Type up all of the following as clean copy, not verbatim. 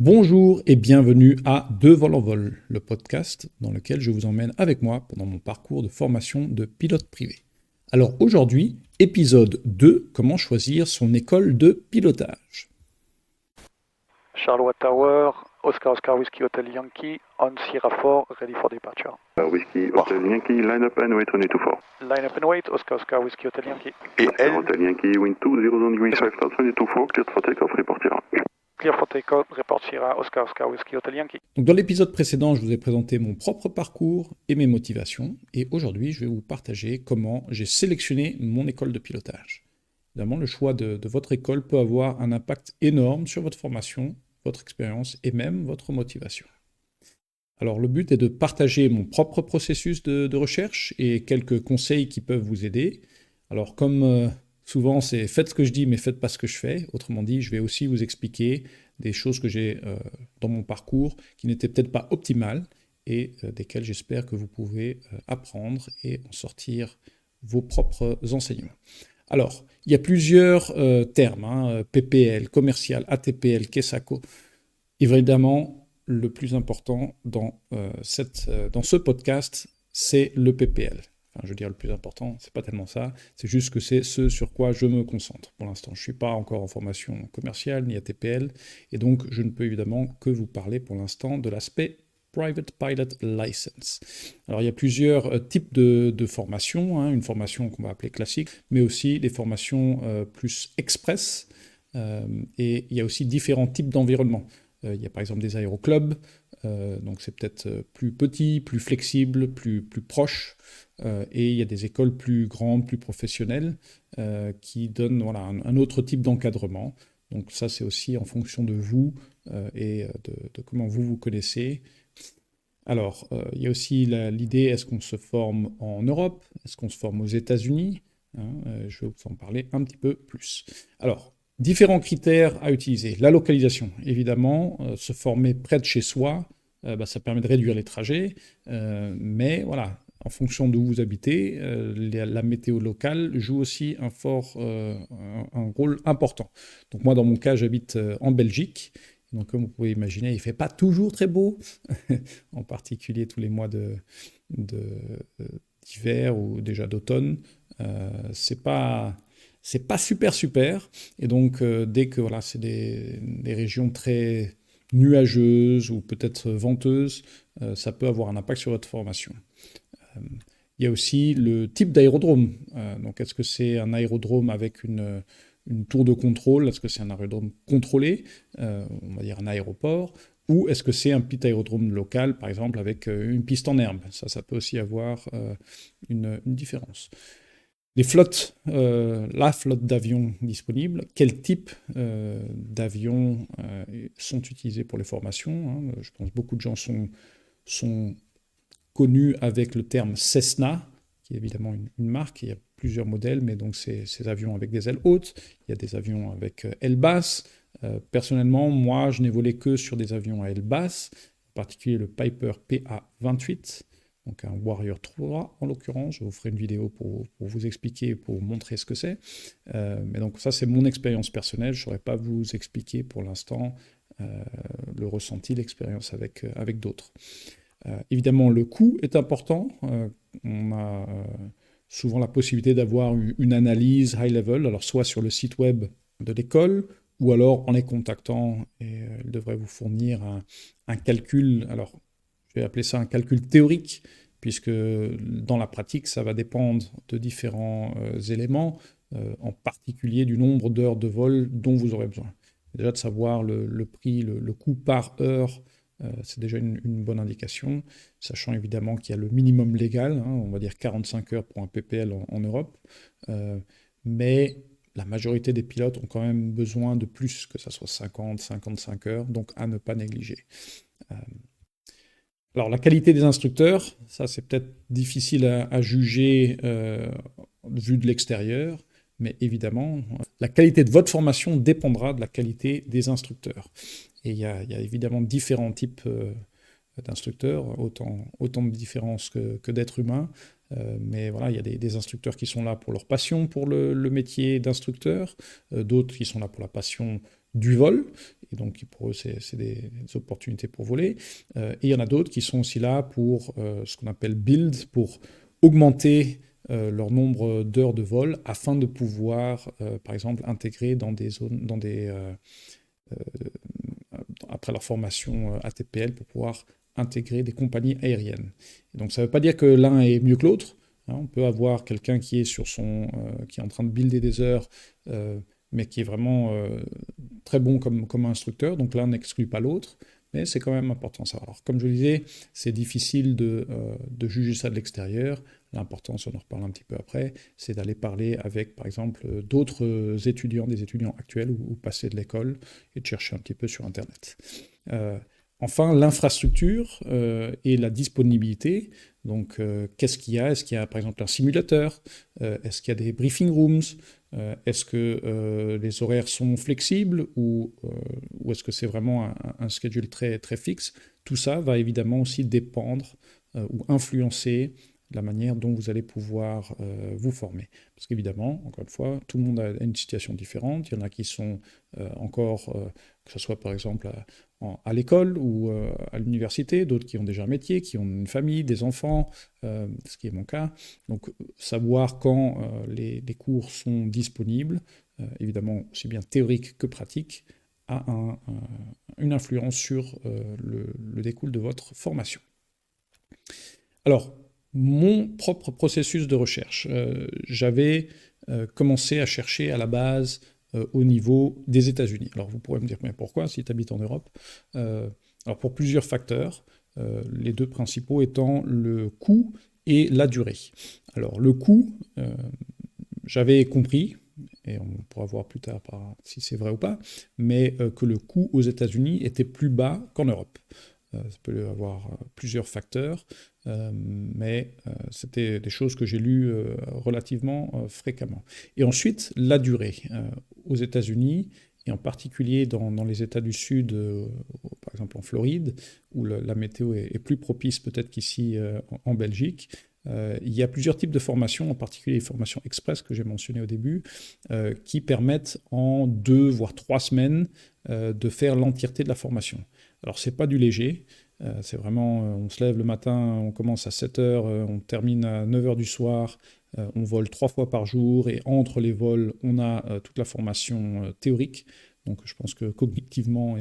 Bonjour et bienvenue à Deux vols en vol, le podcast dans lequel je vous emmène avec moi pendant mon parcours de formation de pilote privé. Alors aujourd'hui, épisode 2, comment choisir son école de pilotage. Charlotte Tower, Oscar Whiskey Hotel Yankee, on Sierra 4, ready for departure. Whiskey Hotel Yankee, line up and wait 22-4. Line up and wait, Oscar Whiskey Hotel Yankee. Et elle, Hotel Yankee, wind 20 degree 5000, 22-4, cleared for takeoff, report Sierra. Clear for takeoff, report Sierra, Oscar Whiskey Hotel Yankee. Donc dans l'épisode précédent, je vous ai présenté mon propre parcours et mes motivations, et aujourd'hui, je vais vous partager comment j'ai sélectionné mon école de pilotage. Évidemment, le choix de votre école peut avoir un impact énorme sur votre formation, votre expérience et même votre motivation. Alors le but est de partager mon propre processus de recherche et quelques conseils qui peuvent vous aider. Alors comme souvent c'est faites ce que je dis mais faites pas ce que je fais. Autrement dit, je vais aussi vous expliquer des choses que j'ai dans mon parcours qui n'étaient peut-être pas optimales et desquelles j'espère que vous pouvez apprendre et en sortir vos propres enseignements. Alors, il y a plusieurs termes, PPL, commercial, ATPL, KESACO. Évidemment, le plus important dans ce podcast, c'est le PPL. Enfin, je veux dire, le plus important, c'est pas tellement ça, c'est juste que c'est ce sur quoi je me concentre. Pour l'instant, je ne suis pas encore en formation commerciale ni ATPL, et donc je ne peux évidemment que vous parler pour l'instant de l'aspect Private Pilot License. Alors, il y a plusieurs types de formations, une formation qu'on va appeler classique, mais aussi des formations plus express, et il y a aussi différents types d'environnements. Il y a par exemple des aéroclubs, donc c'est peut-être plus petit, plus flexible, plus proche, et il y a des écoles plus grandes, plus professionnelles, qui donnent un autre type d'encadrement. Donc ça, c'est aussi en fonction de vous et de comment vous connaissez. Alors, il y a aussi l'idée, est-ce qu'on se forme en Europe? Est-ce qu'on se forme aux États-Unis? Je vais vous en parler un petit peu plus. Alors, différents critères à utiliser. La localisation, évidemment, se former près de chez soi, ça permet de réduire les trajets, mais voilà, en fonction d'où vous habitez, la météo locale joue aussi un rôle important. Donc moi, dans mon cas, j'habite en Belgique. Donc, comme vous pouvez imaginer, il ne fait pas toujours très beau, en particulier tous les mois d'hiver ou déjà d'automne. C'est pas super. Et donc, dès que c'est des régions très nuageuses ou peut-être venteuses, ça peut avoir un impact sur votre formation. Il y a aussi le type d'aérodrome. Donc, est-ce que c'est un aérodrome avec une tour de contrôle? Est-ce que c'est un aérodrome contrôlé, on va dire un aéroport? Ou est-ce que c'est un petit aérodrome local, par exemple, avec une piste en herbe? Ça peut aussi avoir une différence. Les flottes, la flotte d'avions disponibles, quel type d'avions sont utilisés pour les formations? Je pense que beaucoup de gens sont connus avec le terme Cessna, qui est évidemment une marque. Il y a plusieurs modèles, mais donc ces avions avec des ailes hautes. Il y a des avions avec ailes basses. Personnellement, moi, je n'ai volé que sur des avions à ailes basses, en particulier le Piper PA-28, donc un Warrior 3 en l'occurrence. Je vous ferai une vidéo pour vous expliquer, pour vous montrer ce que c'est. Mais donc ça, c'est mon expérience personnelle. Je ne saurais pas vous expliquer pour l'instant le ressenti, l'expérience avec d'autres. Évidemment, le coût est important. On a souvent la possibilité d'avoir une analyse high level, alors soit sur le site web de l'école, ou alors en les contactant, et ils devraient vous fournir un calcul, alors je vais appeler ça un calcul théorique, puisque dans la pratique, ça va dépendre de différents éléments, en particulier du nombre d'heures de vol dont vous aurez besoin. Déjà de savoir le prix, le coût par heure, c'est déjà une bonne indication, sachant évidemment qu'il y a le minimum légal, on va dire 45 heures pour un PPL en Europe, mais la majorité des pilotes ont quand même besoin de plus, que ça soit 50, 55 heures, donc à ne pas négliger. Alors la qualité des instructeurs, ça c'est peut-être difficile à juger vu de l'extérieur, mais évidemment, la qualité de votre formation dépendra de la qualité des instructeurs. Et il y a évidemment différents types d'instructeurs, autant de différences que d'êtres humains. Mais voilà, il y a des instructeurs qui sont là pour leur passion pour le métier d'instructeur, d'autres qui sont là pour la passion du vol, et donc pour eux c'est des opportunités pour voler, et il y en a d'autres qui sont aussi là pour ce qu'on appelle build, pour augmenter leur nombre d'heures de vol afin de pouvoir, par exemple, intégrer dans des zones, après leur formation ATPL, pour pouvoir intégrer des compagnies aériennes. Et donc ça ne veut pas dire que l'un est mieux que l'autre. Hein, on peut avoir quelqu'un qui est qui est en train de builder des heures, mais qui est vraiment très bon comme instructeur. Donc l'un n'exclut pas l'autre. Mais c'est quand même important ça. Alors, comme je le disais, c'est difficile de juger ça de l'extérieur. L'important, si on en reparle un petit peu après, c'est d'aller parler avec, par exemple, d'autres étudiants, des étudiants actuels ou passés de l'école, et de chercher un petit peu sur Internet. Enfin, l'infrastructure et la disponibilité. Donc, qu'est-ce qu'il y a? Est-ce qu'il y a, par exemple, un simulateur? Est-ce qu'il y a des briefing rooms? Est-ce que les horaires sont flexibles ou est-ce que c'est vraiment un schedule très, très fixe? Tout ça va évidemment aussi dépendre ou influencer la manière dont vous allez pouvoir vous former. Parce qu'évidemment, encore une fois, tout le monde a une situation différente. Il y en a qui sont encore, que ce soit par exemple à l'école ou à l'université, d'autres qui ont déjà un métier, qui ont une famille, des enfants, ce qui est mon cas. Donc savoir quand les cours sont disponibles, évidemment aussi bien théorique que pratique, a une influence sur le découle de votre formation. Alors, mon propre processus de recherche. J'avais commencé à chercher à la base au niveau des États-Unis. Alors, vous pourrez me dire, mais pourquoi, si tu habites en Europe? Alors, pour plusieurs facteurs, les deux principaux étant le coût et la durée. Alors, le coût, j'avais compris, et on pourra voir plus tard si c'est vrai ou pas, mais que le coût aux États-Unis était plus bas qu'en Europe. Ça peut avoir plusieurs facteurs, mais c'était des choses que j'ai lues relativement fréquemment. Et ensuite, la durée. Aux États-Unis, et en particulier dans les États du Sud, par exemple en Floride, où la météo est plus propice peut-être qu'ici en Belgique, il y a plusieurs types de formations, en particulier les formations express que j'ai mentionnées au début, qui permettent en 2 voire 3 semaines de faire l'entièreté de la formation. Alors, c'est pas du léger, c'est vraiment, on se lève le matin, on commence à 7 heures, on termine à 9 heures du soir, on vole 3 fois par jour, et entre les vols, on a toute la formation théorique. Donc, je pense que cognitivement,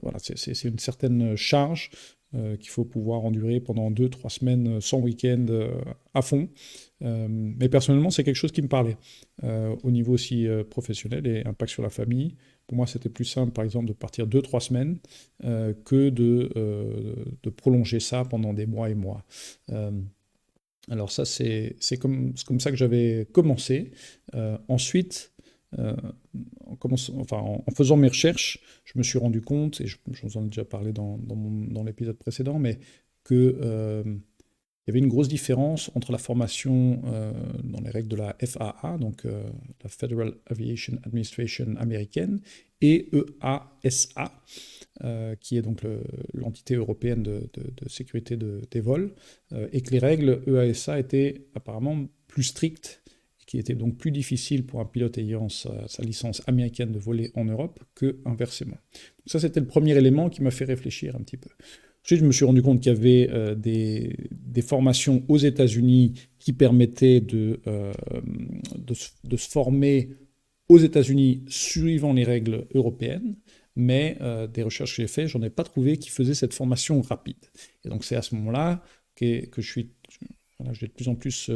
voilà, c'est une certaine charge qu'il faut pouvoir endurer pendant 2-3 semaines sans week-end à fond. Mais personnellement, c'est quelque chose qui me parlait. Au niveau aussi professionnel et impact sur la famille, pour moi, c'était plus simple, par exemple, de partir 2-3 semaines que de prolonger ça pendant des mois et mois. Alors ça, c'est comme ça que j'avais commencé. Ensuite, en faisant mes recherches, je me suis rendu compte, et je vous en ai déjà parlé dans l'épisode précédent, mais que il y avait une grosse différence entre la formation dans les règles de la FAA, donc la Federal Aviation Administration américaine, et EASA, qui est donc l'entité européenne de sécurité des vols, et que les règles EASA étaient apparemment plus strictes, et qui étaient donc plus difficiles pour un pilote ayant sa licence américaine de voler en Europe que inversement. Donc ça, c'était le premier élément qui m'a fait réfléchir un petit peu. Ensuite, je me suis rendu compte qu'il y avait des formations aux États-Unis qui permettaient de se former aux États-Unis suivant les règles européennes, mais des recherches que j'ai faites, j'en ai pas trouvé qui faisaient cette formation rapide. Et donc c'est à ce moment-là que j'ai de plus en plus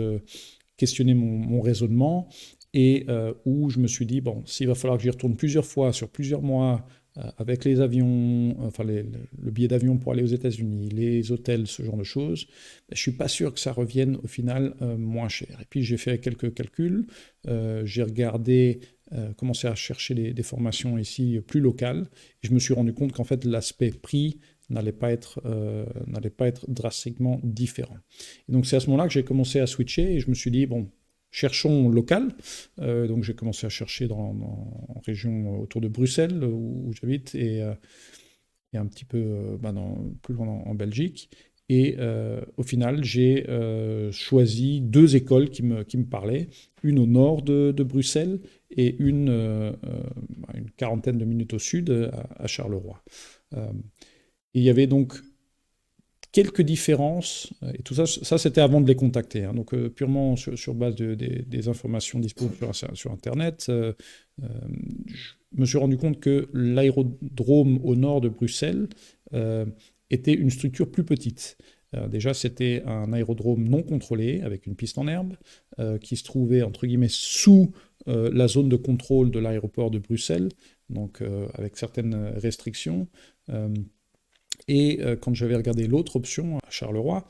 questionné mon raisonnement, et où je me suis dit, bon, s'il va falloir que j'y retourne plusieurs fois, sur plusieurs mois, avec les avions, enfin le billet d'avion pour aller aux États-Unis, les hôtels, ce genre de choses, je ne suis pas sûr que ça revienne au final moins cher. Et puis j'ai fait quelques calculs, j'ai regardé, commencé à chercher des formations ici plus locales, et je me suis rendu compte qu'en fait l'aspect prix n'allait pas être drastiquement différent. Et donc c'est à ce moment-là que j'ai commencé à switcher, et je me suis dit, bon, cherchons local. Donc j'ai commencé à chercher en région autour de Bruxelles, où j'habite, et un petit peu plus loin en Belgique. Et au final, j'ai choisi 2 écoles qui me parlaient, une au nord de Bruxelles et une quarantaine de minutes au sud, à Charleroi. Et il y avait donc quelques différences, et tout ça, c'était avant de les contacter, hein, donc purement sur base des informations disponibles sur Internet. Je me suis rendu compte que l'aérodrome au nord de Bruxelles était une structure plus petite. Déjà, c'était un aérodrome non contrôlé, avec une piste en herbe, qui se trouvait, entre guillemets, sous la zone de contrôle de l'aéroport de Bruxelles, donc avec certaines restrictions. Et quand j'avais regardé l'autre option, à Charleroi,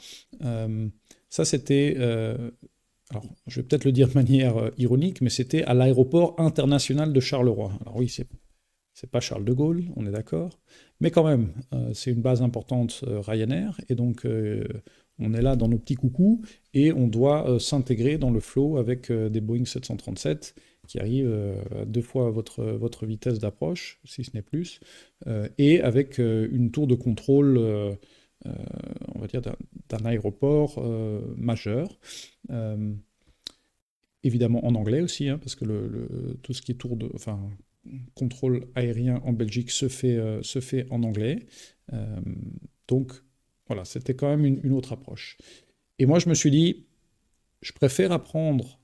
ça c'était, alors je vais peut-être le dire de manière ironique, mais c'était à l'aéroport international de Charleroi. Alors oui, c'est pas Charles de Gaulle, on est d'accord, mais quand même, c'est une base importante Ryanair, et donc on est là dans nos petits coucous, et on doit s'intégrer dans le flow avec des Boeing 737 qui arrivent à 2 fois votre vitesse d'approche, si ce n'est plus, et avec une tour de contrôle, on va dire, d'un aéroport majeur. Évidemment en anglais aussi, hein, parce que tout ce qui est contrôle aérien en Belgique se fait en anglais. Donc voilà, c'était quand même une autre approche. Et moi, je me suis dit, je préfère apprendre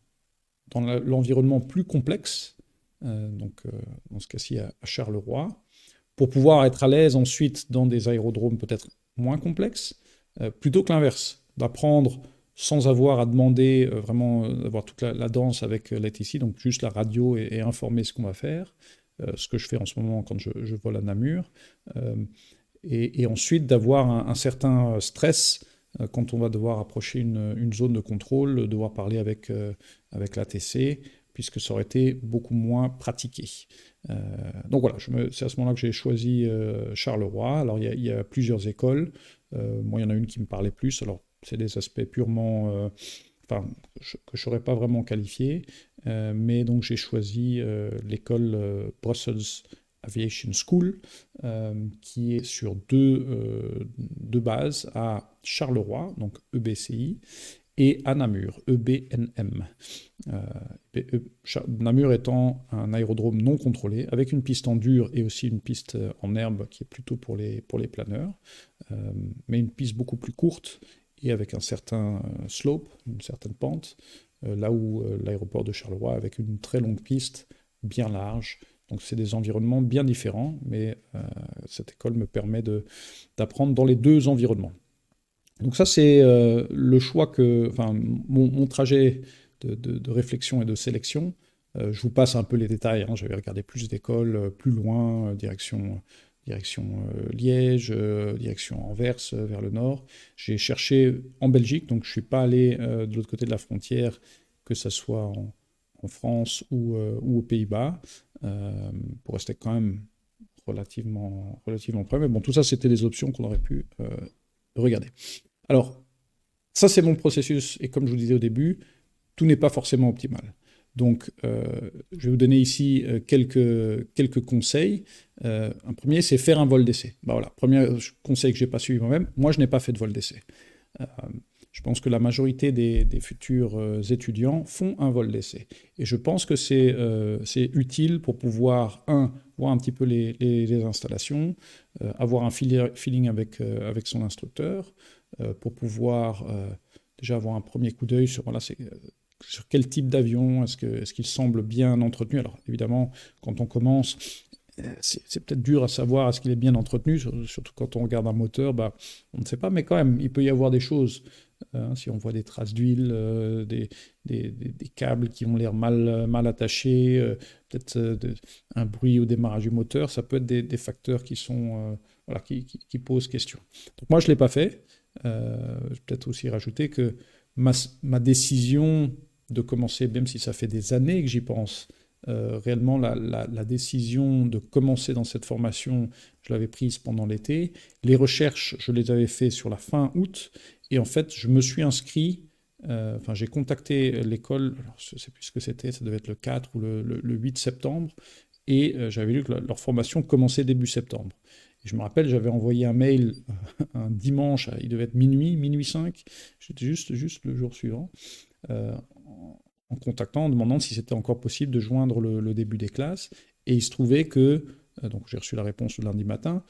dans l'environnement plus complexe, donc dans ce cas-ci à Charleroi, pour pouvoir être à l'aise ensuite dans des aérodromes peut-être moins complexes, plutôt que l'inverse, d'apprendre sans avoir à demander vraiment d'avoir toute la danse avec l'ATC, donc juste la radio et informer ce qu'on va faire, ce que je fais en ce moment quand je vole à Namur, et ensuite d'avoir un certain stress quand on va devoir approcher une zone de contrôle, devoir parler avec l'ATC, puisque ça aurait été beaucoup moins pratiqué. Donc voilà, c'est à ce moment-là que j'ai choisi Charleroi. Alors il y a plusieurs écoles. Moi, il y en a une qui me parlait plus. Alors c'est des aspects purement, que je ne saurais pas vraiment qualifier. Mais donc j'ai choisi l'école Brussels Aviation School, qui est sur deux bases, à Charleroi, donc EBCI, et à Namur, EBNM. Namur étant un aérodrome non contrôlé, avec une piste en dur et aussi une piste en herbe qui est plutôt pour les planeurs, mais une piste beaucoup plus courte et avec un certain slope, une certaine pente, là où l'aéroport de Charleroi avec une très longue piste, bien large. Donc c'est des environnements bien différents, mais cette école me permet d'apprendre dans les deux environnements. Donc ça, c'est le choix mon trajet de réflexion et de sélection. Je vous passe un peu les détails, hein. J'avais regardé plus d'écoles, plus loin, direction Liège, direction Anvers, vers le nord. J'ai cherché en Belgique, donc je ne suis pas allé de l'autre côté de la frontière, que ce soit en France ou aux Pays-Bas, pour rester quand même relativement près. Mais bon, tout ça, c'était des options qu'on aurait pu regarder. Alors, ça, c'est mon processus, et comme je vous disais au début, tout n'est pas forcément optimal. Donc, je vais vous donner ici quelques conseils. Un premier, c'est faire un vol d'essai. Voilà, premier conseil que je n'ai pas suivi moi-même, moi, je n'ai pas fait de vol d'essai. Je pense que la majorité des futurs étudiants font un vol d'essai. Et je pense que c'est utile pour pouvoir, voir un petit peu les installations, avoir un feeling avec son instructeur, pour pouvoir déjà avoir un premier coup d'œil sur quel type d'avion, est-ce qu'il semble bien entretenu. Alors évidemment, quand on commence, c'est peut-être dur à savoir est-ce qu'il est bien entretenu, surtout quand on regarde un moteur, on ne sait pas, mais quand même, il peut y avoir des choses. Si on voit des traces d'huile, des câbles qui ont l'air mal attachés, peut-être un bruit au démarrage du moteur, ça peut être des facteurs qui posent question. Donc moi, je ne l'ai pas fait. Je vais peut-être aussi rajouter que ma décision de commencer, même si ça fait des années que j'y pense, réellement la décision de commencer dans cette formation, je l'avais prise pendant l'été. Les recherches, je les avais faites sur la fin août, et en fait, je me suis inscrit, j'ai contacté l'école, alors je ne sais plus ce que c'était, ça devait être le 4 ou le 8 septembre, et j'avais lu que leur formation commençait début septembre. Et je me rappelle, j'avais envoyé un mail un dimanche, il devait être minuit 5, j'étais juste le jour suivant, en contactant, en demandant si c'était encore possible de joindre le début des classes. Et il se trouvait que, donc j'ai reçu la réponse le lundi matin,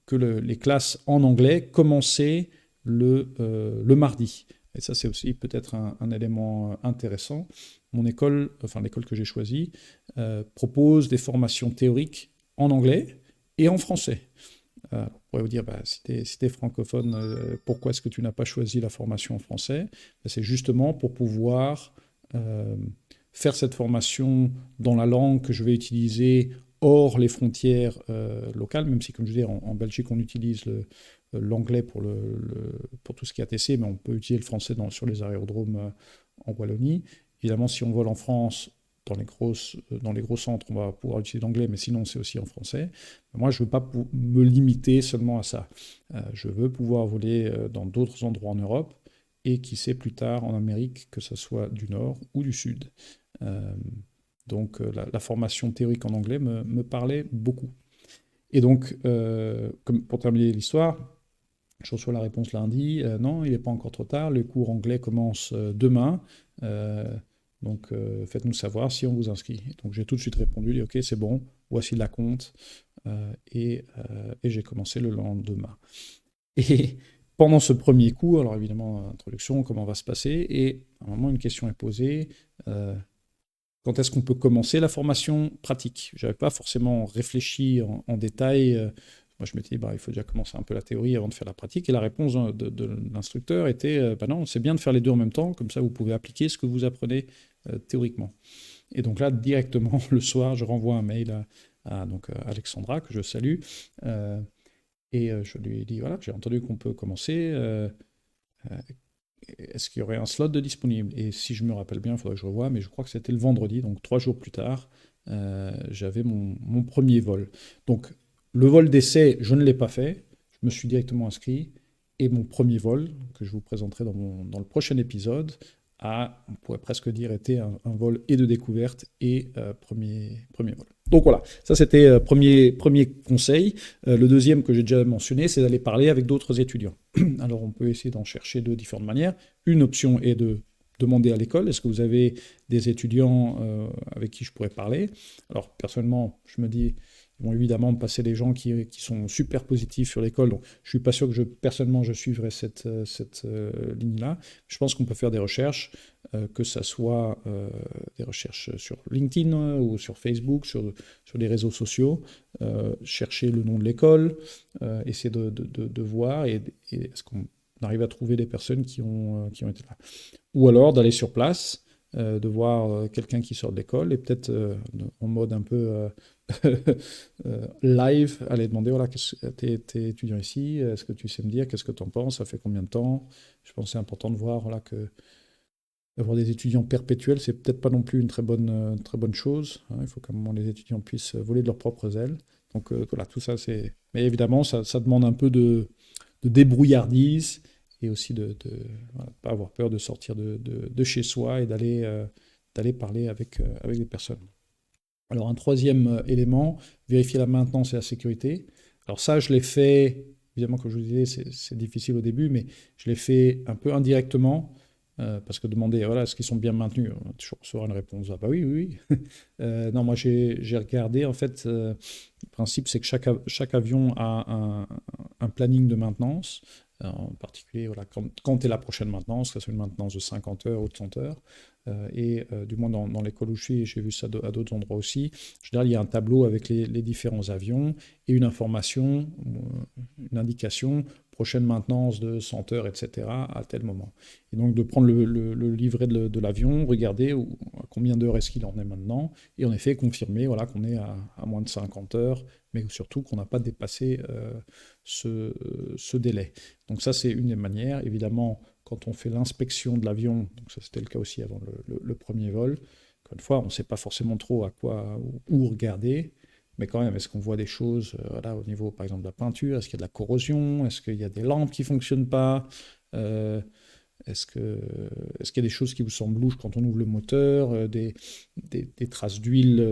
que les classes en anglais commençaient le mardi. Et ça, c'est aussi peut-être un élément intéressant. Mon école, enfin l'école que j'ai choisie, propose des formations théoriques en anglais et en français. On pourrait vous dire, bah, si tu es francophone, pourquoi est-ce que tu n'as pas choisi la formation en français? C'est justement pour pouvoir faire cette formation dans la langue que je vais utiliser hors les frontières locales, même si, comme je dis, en Belgique, on utilise l'anglais pour tout ce qui est ATC, mais on peut utiliser le français sur les aérodromes en Wallonie. Évidemment, si on vole en France, dans les gros centres, on va pouvoir utiliser l'anglais, mais sinon, c'est aussi en français. Moi, je ne veux pas me limiter seulement à ça. Je veux pouvoir voler dans d'autres endroits en Europe et qui sait plus tard en Amérique, que ce soit du Nord ou du Sud. Donc la formation théorique en anglais me parlait beaucoup. Et donc, pour terminer l'histoire, je reçois la réponse lundi, non, il n'est pas encore trop tard, les cours anglais commencent demain, donc faites-nous savoir si on vous inscrit. Donc j'ai tout de suite répondu, dit, ok, c'est bon, voici la compte, et j'ai commencé le lendemain. Et pendant ce premier cours, alors évidemment, introduction, comment va se passer, et à un moment, une question est posée, quand est-ce qu'on peut commencer la formation pratique? Je n'avais pas forcément réfléchi en détail. Moi, je m'étais dit, bah, il faut déjà commencer un peu la théorie avant de faire la pratique. Et la réponse de l'instructeur était, bah non, c'est bien de faire les deux en même temps, comme ça vous pouvez appliquer ce que vous apprenez théoriquement. Et donc là, directement, le soir, je renvoie un mail à Alexandra, que je salue, et je lui dis, voilà, j'ai entendu qu'on peut commencer. Est-ce qu'il y aurait un slot de disponible? Et si je me rappelle bien, il faudrait que je revoie, mais je crois que c'était le vendredi, donc 3 jours plus tard, j'avais mon premier vol. Donc le vol d'essai, je ne l'ai pas fait, je me suis directement inscrit, et mon premier vol, que je vous présenterai dans le prochain épisode, on pourrait presque dire, été un vol et de découverte et premier vol. Donc voilà, ça c'était premier conseil. Le deuxième que j'ai déjà mentionné, c'est d'aller parler avec d'autres étudiants. Alors on peut essayer d'en chercher de différentes manières. Une option est de demander à l'école, est-ce que vous avez des étudiants avec qui je pourrais parler? Alors personnellement, je me dis, ils vont évidemment me passer des gens qui sont super positifs sur l'école, donc je ne suis pas sûr que personnellement je suivrai cette ligne-là. Je pense qu'on peut faire des recherches, que ça soit des recherches sur LinkedIn ou sur Facebook, sur les réseaux sociaux, chercher le nom de l'école, essayer de voir, et est-ce qu'on arrive à trouver des personnes qui ont été là. Ou alors d'aller sur place, de voir quelqu'un qui sort de l'école, et peut-être en mode un peu live, aller demander, voilà, t'es étudiant ici, est-ce que tu sais me dire, qu'est-ce que tu en penses, ça fait combien de temps? Je pense que c'est important de voir, voilà, que d'avoir des étudiants perpétuels, c'est peut-être pas non plus une très bonne chose, hein. Il faut qu'à un moment les étudiants puissent voler de leurs propres ailes. Donc voilà, tout ça, c'est... Mais évidemment, ça demande un peu de débrouillardise, et aussi de voilà, pas avoir peur de sortir de chez soi et d'aller parler avec des personnes. Alors un troisième élément, vérifier la maintenance et la sécurité. Alors ça, je l'ai fait, évidemment, comme je vous disais, c'est difficile au début, mais je l'ai fait un peu indirectement, parce que demander, voilà, est-ce qu'ils sont bien maintenus? Je recevoir une réponse, ah bah oui. Non, moi j'ai regardé, en fait, le principe c'est que chaque avion a un planning de maintenance, en particulier, voilà, quand est la prochaine maintenance, que ce soit une maintenance de 50 heures ou de 100 heures, et du moins dans l'école où je suis, j'ai vu ça à d'autres endroits aussi. En général, il y a un tableau avec les différents avions et une information, une indication, prochaine maintenance de 100 heures, etc., à tel moment. Et donc de prendre le livret de l'avion, regarder à combien d'heures est-ce qu'il en est maintenant, et en effet confirmer, voilà, qu'on est à moins de 50 heures, mais surtout qu'on n'a pas dépassé ce délai. Donc ça, c'est une des manières. Évidemment, quand on fait l'inspection de l'avion, donc ça c'était le cas aussi avant le premier vol, encore une fois, on ne sait pas forcément trop où regarder, mais quand même, est-ce qu'on voit des choses voilà, au niveau, par exemple, de la peinture? Est-ce qu'il y a de la corrosion? Est-ce qu'il y a des lampes qui ne fonctionnent pas? Est-ce qu'il y a des choses qui vous semblent louches quand on ouvre le moteur? Des traces d'huile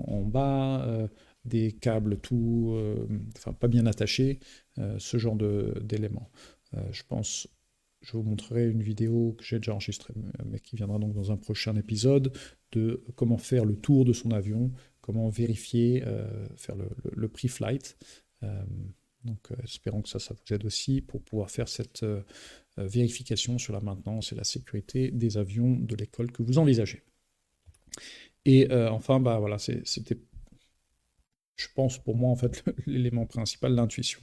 en bas? des câbles pas bien attachés, ce genre d'éléments. Je vous montrerai une vidéo que j'ai déjà enregistrée, mais qui viendra donc dans un prochain épisode, de comment faire le tour de son avion, comment vérifier, faire le pre-flight. Espérons que ça vous aide aussi pour pouvoir faire cette vérification sur la maintenance et la sécurité des avions de l'école que vous envisagez. Et voilà, c'était, je pense pour moi, en fait, l'élément principal, l'intuition.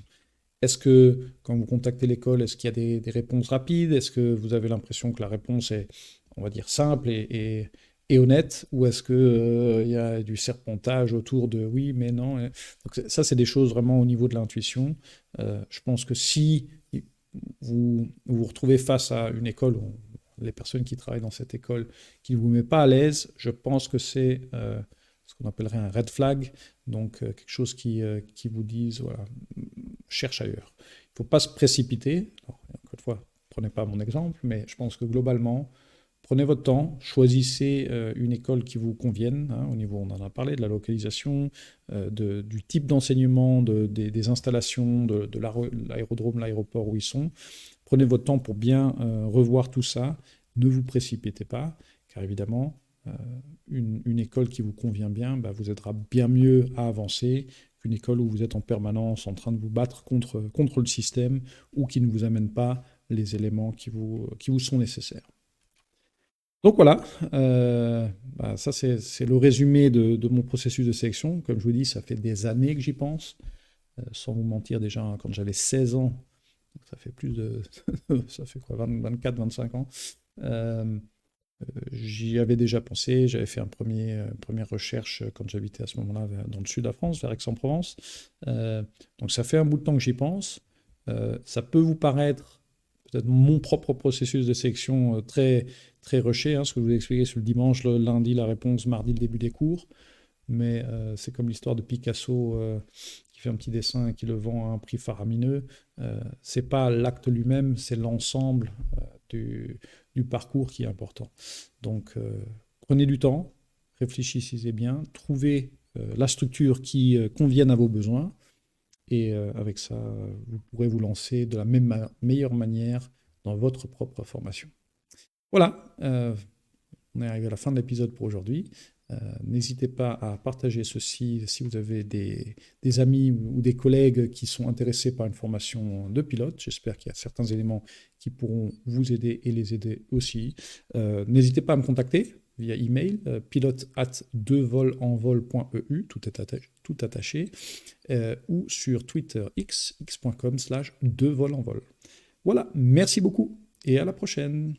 Est-ce que, quand vous contactez l'école, est-ce qu'il y a des réponses rapides? Est-ce que vous avez l'impression que la réponse est, on va dire, simple et honnête? Ou est-ce qu'il y a du serpentage autour de oui, mais non? Donc ça, c'est des choses vraiment au niveau de l'intuition. Je pense que si vous vous retrouvez face à une école, les personnes qui travaillent dans cette école, qui ne vous met pas à l'aise, je pense que c'est ce qu'on appellerait un red flag, donc quelque chose qui vous dise, voilà, cherche ailleurs. Il ne faut pas se précipiter. Alors, encore une fois, prenez pas mon exemple, mais je pense que globalement, prenez votre temps, choisissez une école qui vous convienne, au niveau, on en a parlé, de la localisation, du type d'enseignement, des installations, de l'aérodrome, l'aéroport où ils sont. Prenez votre temps pour bien revoir tout ça. Ne vous précipitez pas, car évidemment, une école qui vous convient bien vous aidera bien mieux à avancer qu'une école où vous êtes en permanence en train de vous battre contre le système ou qui ne vous amène pas les éléments qui vous sont nécessaires. Donc voilà, ça c'est le résumé de mon processus de sélection. Comme je vous dis, ça fait des années que j'y pense. Sans vous mentir, déjà quand j'avais 16 ans, ça fait plus de... ça fait quoi, 24, 25 ans. J'y avais déjà pensé, j'avais fait une première recherche quand j'habitais à ce moment-là dans le sud de la France, vers Aix-en-Provence. Donc ça fait un bout de temps que j'y pense. Ça peut vous paraître peut-être mon propre processus de sélection très, très rushé, ce que je vous ai expliqué sur le dimanche, le lundi la réponse, mardi le début des cours. Mais c'est comme l'histoire de Picasso qui fait un petit dessin et qui le vend à un prix faramineux. C'est pas l'acte lui-même, c'est l'ensemble du parcours qui est important. Donc, prenez du temps, réfléchissez bien, trouvez la structure qui convienne à vos besoins, et avec ça, vous pourrez vous lancer de la meilleure manière dans votre propre formation. Voilà, on est arrivé à la fin de l'épisode pour aujourd'hui. N'hésitez pas à partager ceci si vous avez des amis ou des collègues qui sont intéressés par une formation de pilote. J'espère qu'il y a certains éléments qui pourront vous aider et les aider aussi. N'hésitez pas à me contacter via email, pilote@2volenvol.eu, tout attaché, ou sur Twitter x.com/2volenvol. Voilà, merci beaucoup et à la prochaine.